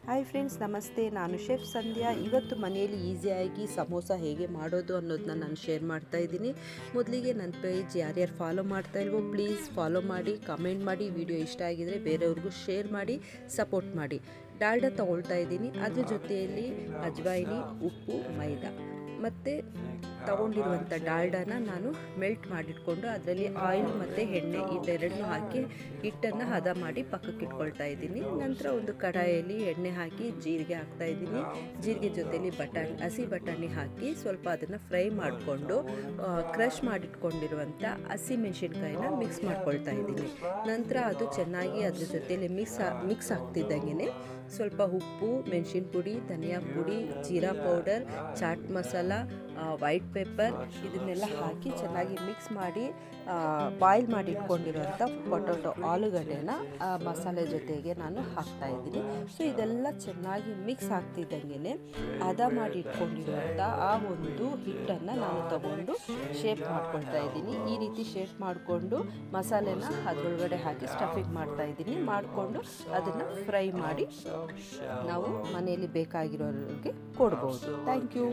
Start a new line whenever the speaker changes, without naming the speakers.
Hi friends, ನಮಸ್ತೆ. ನಾನು chef ಸಂಧ್ಯಾ. ಇವತ್ತು ಮನೆಯಲ್ಲಿ ಈಸಿಯಾಗಿ ಸಮೋಸ ಹೇಗೆ ಮಾಡೋದು ಅನ್ನೋದನ್ನ ನಾನು ಶೇರ್ ಮಾಡ್ತಾ ಇದ್ದೀನಿ. ಮೊದಲಿಗೆ ನನ್ನ ಪೇಜ್ ಯಾರ್ಯಾರು ಫಾಲೋ ಮಾಡ್ತಾ ಇಲ್ವೋ ಪ್ಲೀಸ್ ಫಾಲೋ ಮಾಡಿ, ಕಮೆಂಟ್ ಮಾಡಿ, ವಿಡಿಯೋ ಇಷ್ಟ ಆಗಿದರೆ ಬೇರೆಯವ್ರಿಗೂ ಶೇರ್ ಮಾಡಿ, ಸಪೋರ್ಟ್ ಮಾಡಿ. ಡಾಲ್ಡಾ ತೊಗೊಳ್ತಾ ಇದ್ದೀನಿ. ಅದ್ರ ಜೊತೆಯಲ್ಲಿ ಅಜ್ವಾಯಿನಿ, ಉಪ್ಪು, ಮೈದಾ ಮತ್ತು ತಗೊಂಡಿರುವಂಥ ಡಾಲ್ಡಾನ ನಾನು ಮೆಲ್ಟ್ ಮಾಡಿಟ್ಕೊಂಡು ಅದರಲ್ಲಿ ಆಯಿಲ್ ಮತ್ತು ಎಣ್ಣೆ ಇದೆರಡನ್ನೂ ಹಾಕಿ ಹಿಟ್ಟನ್ನು ಹದ ಮಾಡಿ ಪಕ್ಕಕ್ಕೆ ಇಟ್ಕೊಳ್ತಾ ಇದ್ದೀನಿ. ನಂತರ ಒಂದು ಕಡಾಯಲ್ಲಿ ಎಣ್ಣೆ ಹಾಕಿ ಜೀರಿಗೆ ಹಾಕ್ತಾ ಇದ್ದೀನಿ. ಜೀರಿಗೆ ಜೊತೆಯಲ್ಲಿ ಹಸಿ ಬಟಾಣಿ ಹಾಕಿ ಸ್ವಲ್ಪ ಅದನ್ನು ಫ್ರೈ ಮಾಡಿಕೊಂಡು ಕ್ರಷ್ ಮಾಡಿಟ್ಕೊಂಡಿರುವಂಥ ಹಸಿ ಮೆಣಸಿನ್ಕಾಯಿನ ಮಿಕ್ಸ್ ಮಾಡ್ಕೊಳ್ತಾ ಇದ್ದೀನಿ. ನಂತರ ಅದು ಚೆನ್ನಾಗಿ ಅದ್ರ ಜೊತೆಯಲ್ಲಿ ಮಿಕ್ಸ್ ಆಗ್ತಿದ್ದಂಗೆ ಸ್ವಲ್ಪ ಉಪ್ಪು, ಮೆಣಸಿನ ಪುಡಿ, ಧನಿಯಾ ಪುಡಿ, ಜೀರಾ powder, chaat masala, white pepper ಇದನ್ನೆಲ್ಲ ಹಾಕಿ ಚೆನ್ನಾಗಿ ಮಿಕ್ಸ್ ಮಾಡಿ ಬಾಯ್ಲ್ ಮಾಡಿ ಇಟ್ಕೊಂಡಿರುವಂಥ ಪೊಟೊಟೊ ಆಲೂಗಡ್ಡೆನ ಮಸಾಲೆ ಜೊತೆಗೆ ನಾನು ಹಾಕ್ತಾ ಇದ್ದೀನಿ. ಸೊ ಇದೆಲ್ಲ ಚೆನ್ನಾಗಿ ಮಿಕ್ಸ್ ಆಗ್ತಿದ್ದಂಗೆ ಹದ ಮಾಡಿ ಇಟ್ಕೊಂಡಿರುವಂಥ ಆ ಒಂದು ಹಿಟ್ಟನ್ನು ನಾನು ತಗೊಂಡು ಶೇಪ್ ಮಾಡ್ಕೊಳ್ತಾ ಇದ್ದೀನಿ. ಈ ರೀತಿ ಶೇಪ್ ಮಾಡಿಕೊಂಡು ಮಸಾಲೆನ ಅದರೊಳಗಡೆ ಹಾಕಿ ಸ್ಟಫಿಂಗ್ ಮಾಡ್ತಾ ಇದ್ದೀನಿ. ಮಾಡಿಕೊಂಡು ಅದನ್ನು ಫ್ರೈ ಮಾಡಿ ನಾವು ಮನೆಯಲ್ಲಿ ಬೇಕಾಗಿರೋರಿಗೆ ಕೊಡ್ಬೋದು. Thank you.